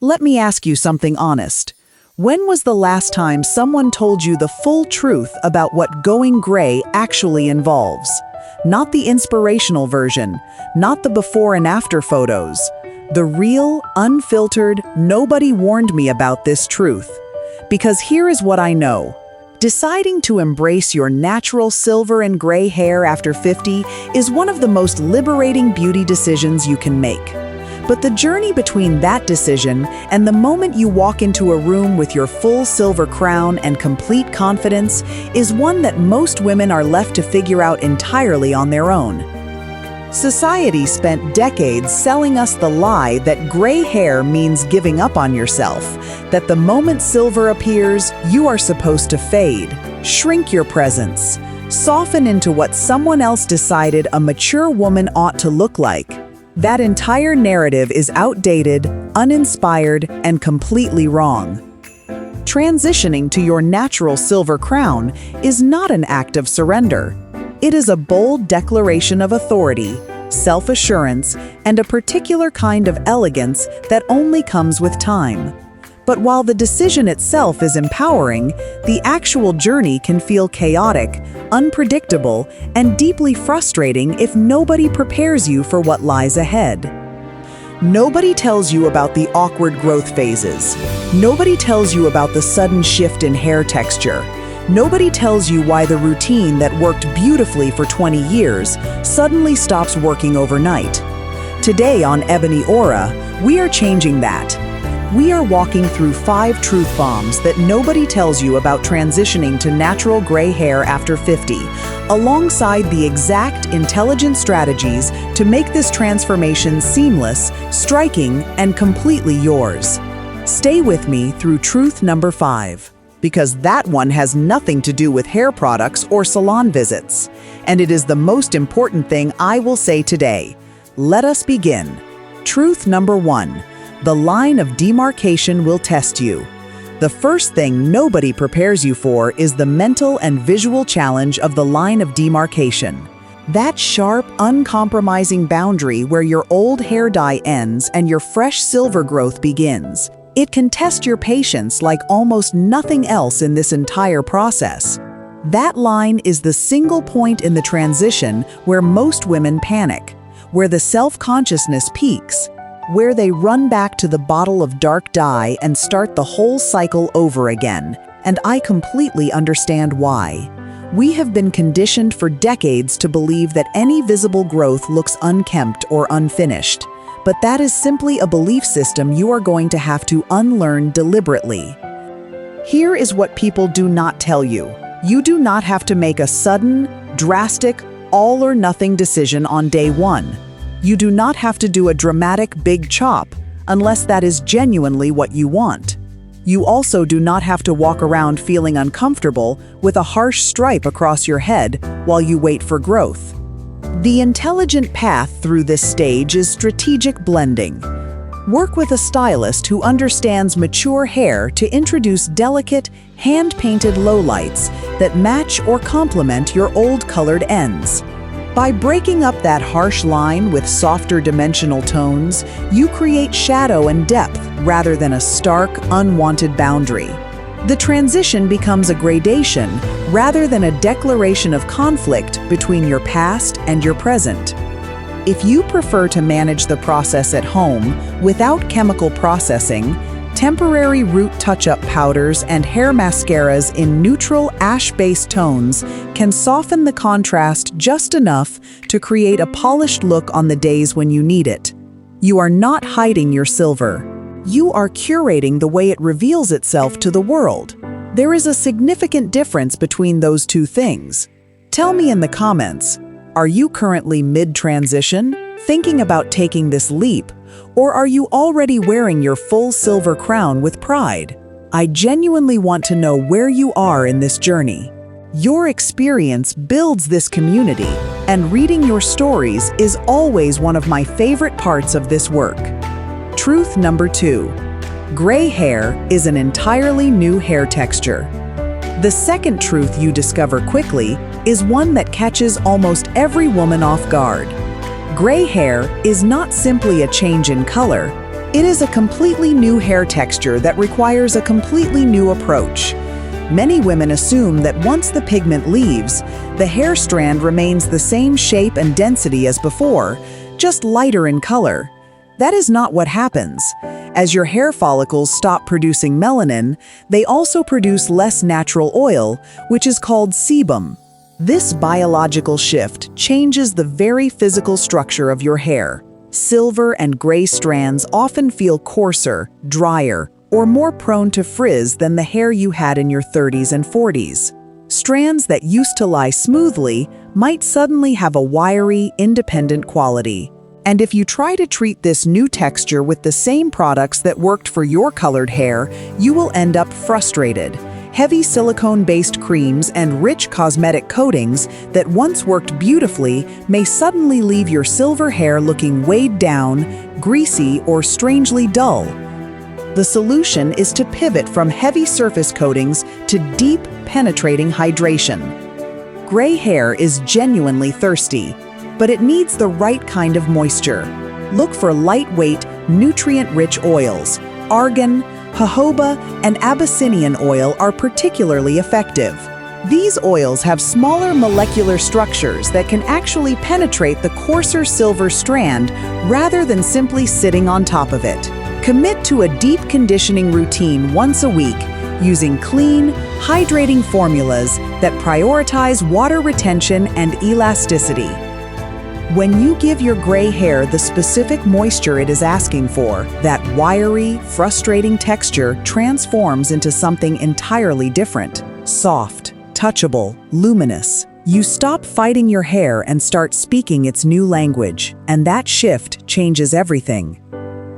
Let me ask you something honest. When was the last time someone told you the full truth about what going gray actually involves? Not the inspirational version, not the before and after photos. The real, unfiltered, nobody warned me about this truth. Because here is what I know. Deciding to embrace your natural silver and gray hair after 50 is one of the most liberating beauty decisions you can make. But the journey between that decision and the moment you walk into a room with your full silver crown and complete confidence is one that most women are left to figure out entirely on their own. Society spent decades selling us the lie that gray hair means giving up on yourself, that the moment silver appears, you are supposed to fade, shrink your presence, soften into what someone else decided a mature woman ought to look like. That entire narrative is outdated, uninspired, and completely wrong. Transitioning to your natural silver crown is not an act of surrender. It is a bold declaration of authority, self-assurance, and a particular kind of elegance that only comes with time. But while the decision itself is empowering, the actual journey can feel chaotic, unpredictable, and deeply frustrating if nobody prepares you for what lies ahead. Nobody tells you about the awkward growth phases. Nobody tells you about the sudden shift in hair texture. Nobody tells you why the routine that worked beautifully for 20 years suddenly stops working overnight. Today on Ebony Aura, we are changing that. We are walking through 5 truth bombs that nobody tells you about transitioning to natural gray hair after 50, alongside the exact intelligent strategies to make this transformation seamless, striking, and completely yours. Stay with me through truth number 5, because that one has nothing to do with hair products or salon visits. And it is the most important thing I will say today. Let us begin. Truth number 1. The line of demarcation will test you. The first thing nobody prepares you for is the mental and visual challenge of the line of demarcation. That sharp, uncompromising boundary where your old hair dye ends and your fresh silver growth begins. It can test your patience like almost nothing else in this entire process. That line is the single point in the transition where most women panic, where the self-consciousness peaks, where they run back to the bottle of dark dye and start the whole cycle over again, and I completely understand why. We have been conditioned for decades to believe that any visible growth looks unkempt or unfinished, but that is simply a belief system you are going to have to unlearn deliberately. Here is what people do not tell you. You do not have to make a sudden, drastic, all-or-nothing decision on day 1. You do not have to do a dramatic big chop, unless that is genuinely what you want. You also do not have to walk around feeling uncomfortable with a harsh stripe across your head while you wait for growth. The intelligent path through this stage is strategic blending. Work with a stylist who understands mature hair to introduce delicate, hand-painted lowlights that match or complement your old colored ends. By breaking up that harsh line with softer dimensional tones, you create shadow and depth rather than a stark, unwanted boundary. The transition becomes a gradation rather than a declaration of conflict between your past and your present. If you prefer to manage the process at home without chemical processing, temporary root touch-up powders and hair mascaras in neutral ash-based tones can soften the contrast just enough to create a polished look on the days when you need it. You are not hiding your silver. You are curating the way it reveals itself to the world. There is a significant difference between those two things. Tell me in the comments, are you currently mid-transition, thinking about taking this leap? Or are you already wearing your full silver crown with pride? I genuinely want to know where you are in this journey. Your experience builds this community, and reading your stories is always one of my favorite parts of this work. Truth number 2. Gray hair is an entirely new hair texture. The second truth you discover quickly is one that catches almost every woman off guard. Gray hair is not simply a change in color, It is a completely new hair texture that requires a completely new approach. Many women assume that once the pigment leaves, the hair strand remains the same shape and density as before, just lighter in color. That is not what happens. As your hair follicles stop producing melanin, they also produce less natural oil, which is called sebum. This biological shift changes the very physical structure of your hair. Silver and gray strands often feel coarser, drier, or more prone to frizz than the hair you had in your 30s and 40s. Strands that used to lie smoothly might suddenly have a wiry, independent quality. And if you try to treat this new texture with the same products that worked for your colored hair, you will end up frustrated. Heavy silicone-based creams and rich cosmetic coatings that once worked beautifully may suddenly leave your silver hair looking weighed down, greasy, or strangely dull. The solution is to pivot from heavy surface coatings to deep, penetrating hydration. Gray hair is genuinely thirsty, but it needs the right kind of moisture. Look for lightweight, nutrient-rich oils. Argan, jojoba, and Abyssinian oil are particularly effective. These oils have smaller molecular structures that can actually penetrate the coarser silver strand rather than simply sitting on top of it. Commit to a deep conditioning routine once a week, using clean, hydrating formulas that prioritize water retention and elasticity. When you give your gray hair the specific moisture it is asking for, that wiry, frustrating texture transforms into something entirely different. Soft, touchable, luminous. You stop fighting your hair and start speaking its new language, and that shift changes everything.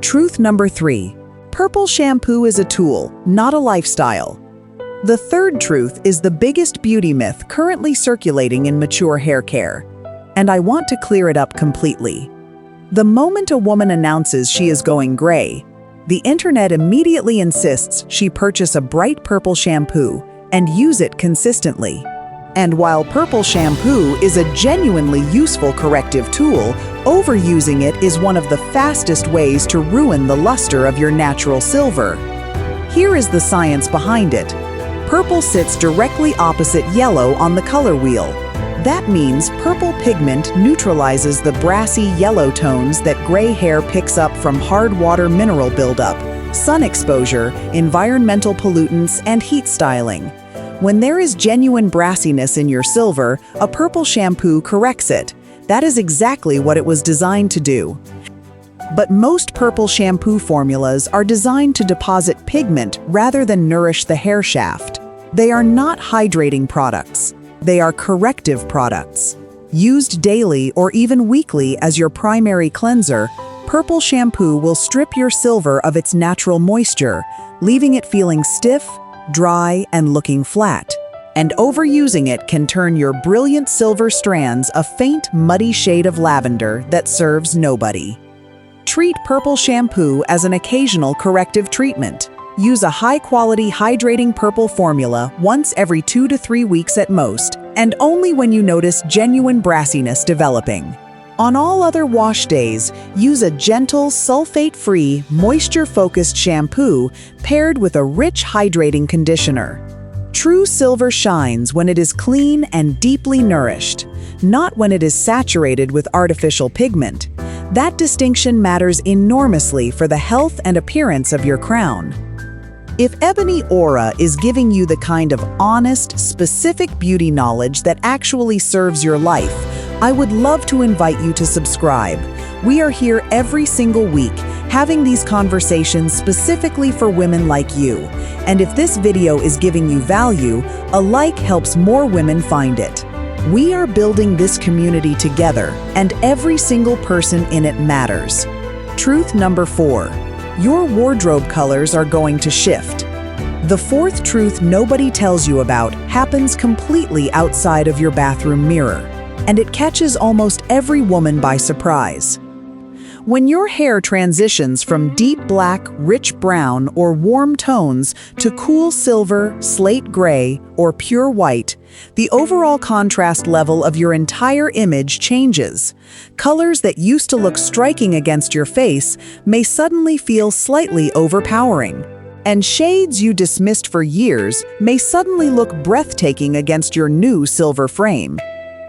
Truth number 3. Purple shampoo is a tool, not a lifestyle. The third truth is the biggest beauty myth currently circulating in mature hair care. And I want to clear it up completely. The moment a woman announces she is going gray, the internet immediately insists she purchase a bright purple shampoo and use it consistently. And while purple shampoo is a genuinely useful corrective tool, overusing it is one of the fastest ways to ruin the luster of your natural silver. Here is the science behind it. Purple sits directly opposite yellow on the color wheel. That means purple pigment neutralizes the brassy yellow tones that gray hair picks up from hard water mineral buildup, sun exposure, environmental pollutants, and heat styling. When there is genuine brassiness in your silver, a purple shampoo corrects it. That is exactly what it was designed to do. But most purple shampoo formulas are designed to deposit pigment rather than nourish the hair shaft. They are not hydrating products. They are corrective products. Used daily or even weekly as your primary cleanser, purple shampoo will strip your silver of its natural moisture, leaving it feeling stiff, dry, and looking flat. And overusing it can turn your brilliant silver strands a faint, muddy shade of lavender that serves nobody. Treat purple shampoo as an occasional corrective treatment. Use a high-quality hydrating purple formula once every 2 to 3 weeks at most, and only when you notice genuine brassiness developing. On all other wash days, use a gentle, sulfate-free, moisture-focused shampoo paired with a rich hydrating conditioner. True silver shines when it is clean and deeply nourished, not when it is saturated with artificial pigment. That distinction matters enormously for the health and appearance of your crown. If Ebony Aura is giving you the kind of honest, specific beauty knowledge that actually serves your life, I would love to invite you to subscribe. We are here every single week, having these conversations specifically for women like you. And if this video is giving you value, a like helps more women find it. We are building this community together, and every single person in it matters. Truth number 4. Your wardrobe colors are going to shift. The fourth truth nobody tells you about happens completely outside of your bathroom mirror, and it catches almost every woman by surprise. When your hair transitions from deep black, rich brown, or warm tones to cool silver, slate gray, or pure white, the overall contrast level of your entire image changes. Colors that used to look striking against your face may suddenly feel slightly overpowering. And shades you dismissed for years may suddenly look breathtaking against your new silver frame.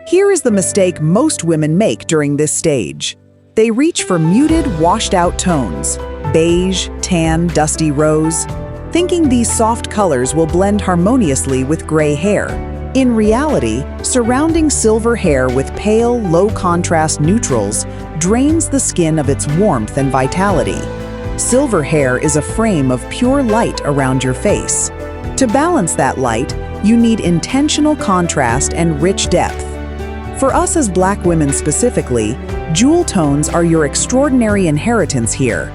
Here is the mistake most women make during this stage. They reach for muted, washed-out tones, beige, tan, dusty rose, thinking these soft colors will blend harmoniously with gray hair. In reality, surrounding silver hair with pale, low-contrast neutrals drains the skin of its warmth and vitality. Silver hair is a frame of pure light around your face. To balance that light, you need intentional contrast and rich depth. For us as Black women specifically, jewel tones are your extraordinary inheritance here.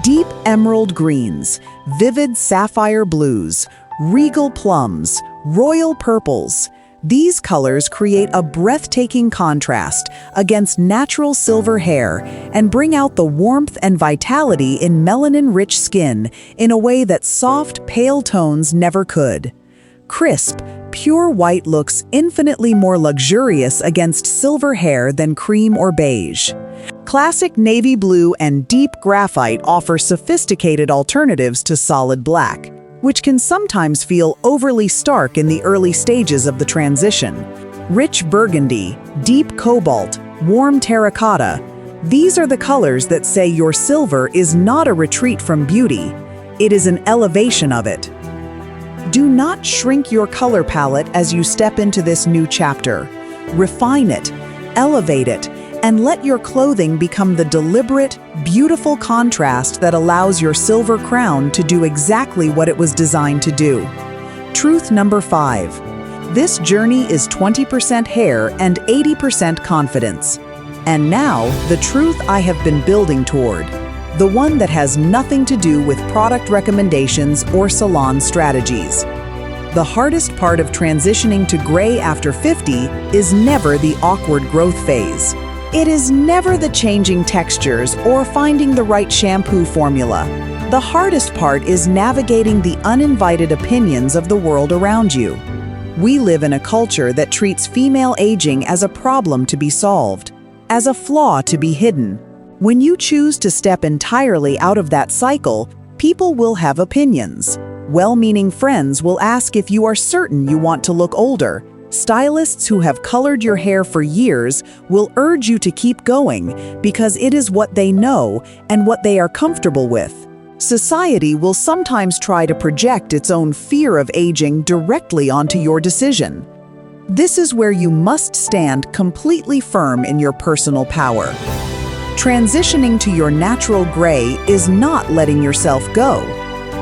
Deep emerald greens, vivid sapphire blues, regal plums, royal purples. These colors create a breathtaking contrast against natural silver hair and bring out the warmth and vitality in melanin-rich skin in a way that soft, pale tones never could. Crisp, pure white looks infinitely more luxurious against silver hair than cream or beige. Classic navy blue and deep graphite offer sophisticated alternatives to solid black, which can sometimes feel overly stark in the early stages of the transition. Rich burgundy, deep cobalt, warm terracotta, these are the colors that say your silver is not a retreat from beauty, it is an elevation of it. Do not shrink your color palette as you step into this new chapter. Refine it, elevate it, and let your clothing become the deliberate, beautiful contrast that allows your silver crown to do exactly what it was designed to do. Truth number 5. This journey is 20% hair and 80% confidence. And now, the truth I have been building toward. The one that has nothing to do with product recommendations or salon strategies. The hardest part of transitioning to gray after 50 is never the awkward growth phase. It is never the changing textures or finding the right shampoo formula. The hardest part is navigating the uninvited opinions of the world around you. We live in a culture that treats female aging as a problem to be solved, as a flaw to be hidden. When you choose to step entirely out of that cycle, people will have opinions. Well-meaning friends will ask if you are certain you want to look older. Stylists who have colored your hair for years will urge you to keep going because it is what they know and what they are comfortable with. Society will sometimes try to project its own fear of aging directly onto your decision. This is where you must stand completely firm in your personal power. Transitioning to your natural gray is not letting yourself go.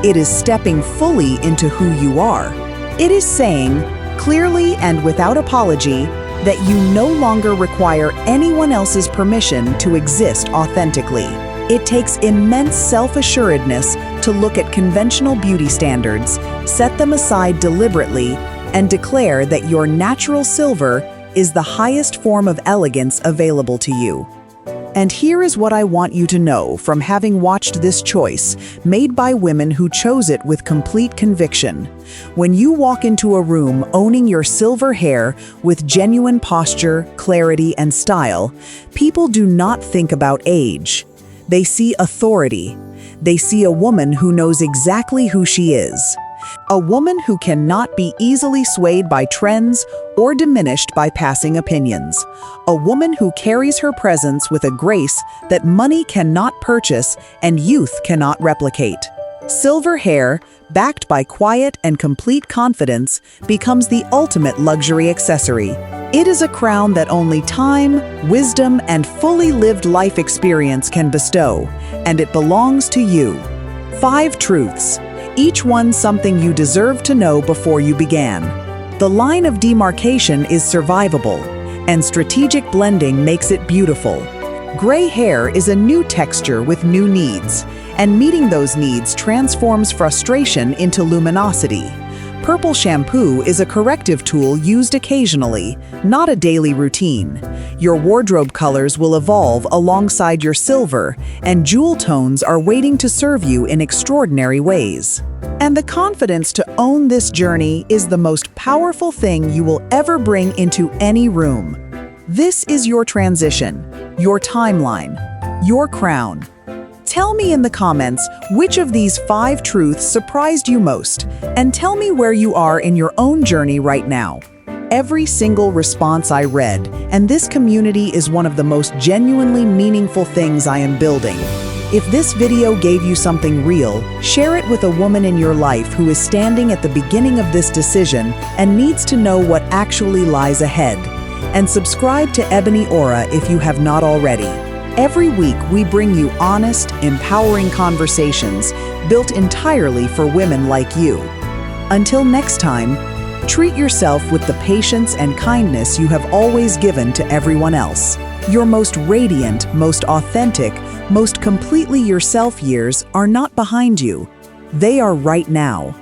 It is stepping fully into who you are. It is saying, clearly and without apology, that you no longer require anyone else's permission to exist authentically. It takes immense self-assuredness to look at conventional beauty standards, set them aside deliberately, and declare that your natural silver is the highest form of elegance available to you. And here is what I want you to know from having watched this choice made by women who chose it with complete conviction. When you walk into a room owning your silver hair with genuine posture, clarity, and style, people do not think about age. They see authority. They see a woman who knows exactly who she is. A woman who cannot be easily swayed by trends or diminished by passing opinions. A woman who carries her presence with a grace that money cannot purchase and youth cannot replicate. Silver hair, backed by quiet and complete confidence, becomes the ultimate luxury accessory. It is a crown that only time, wisdom, and fully lived life experience can bestow, and it belongs to you. 5 truths. Each one something you deserve to know before you began. The line of demarcation is survivable, and strategic blending makes it beautiful. Gray hair is a new texture with new needs, and meeting those needs transforms frustration into luminosity. Purple shampoo is a corrective tool used occasionally, not a daily routine. Your wardrobe colors will evolve alongside your silver, and jewel tones are waiting to serve you in extraordinary ways. And the confidence to own this journey is the most powerful thing you will ever bring into any room. This is your transition, your timeline, your crown. Tell me in the comments which of these 5 truths surprised you most, and tell me where you are in your own journey right now. Every single response I read, and this community is one of the most genuinely meaningful things I am building. If this video gave you something real, share it with a woman in your life who is standing at the beginning of this decision and needs to know what actually lies ahead. And subscribe to Ebony Aura if you have not already. Every week, we bring you honest, empowering conversations built entirely for women like you. Until next time, treat yourself with the patience and kindness you have always given to everyone else. Your most radiant, most authentic, most completely yourself years are not behind you. They are right now.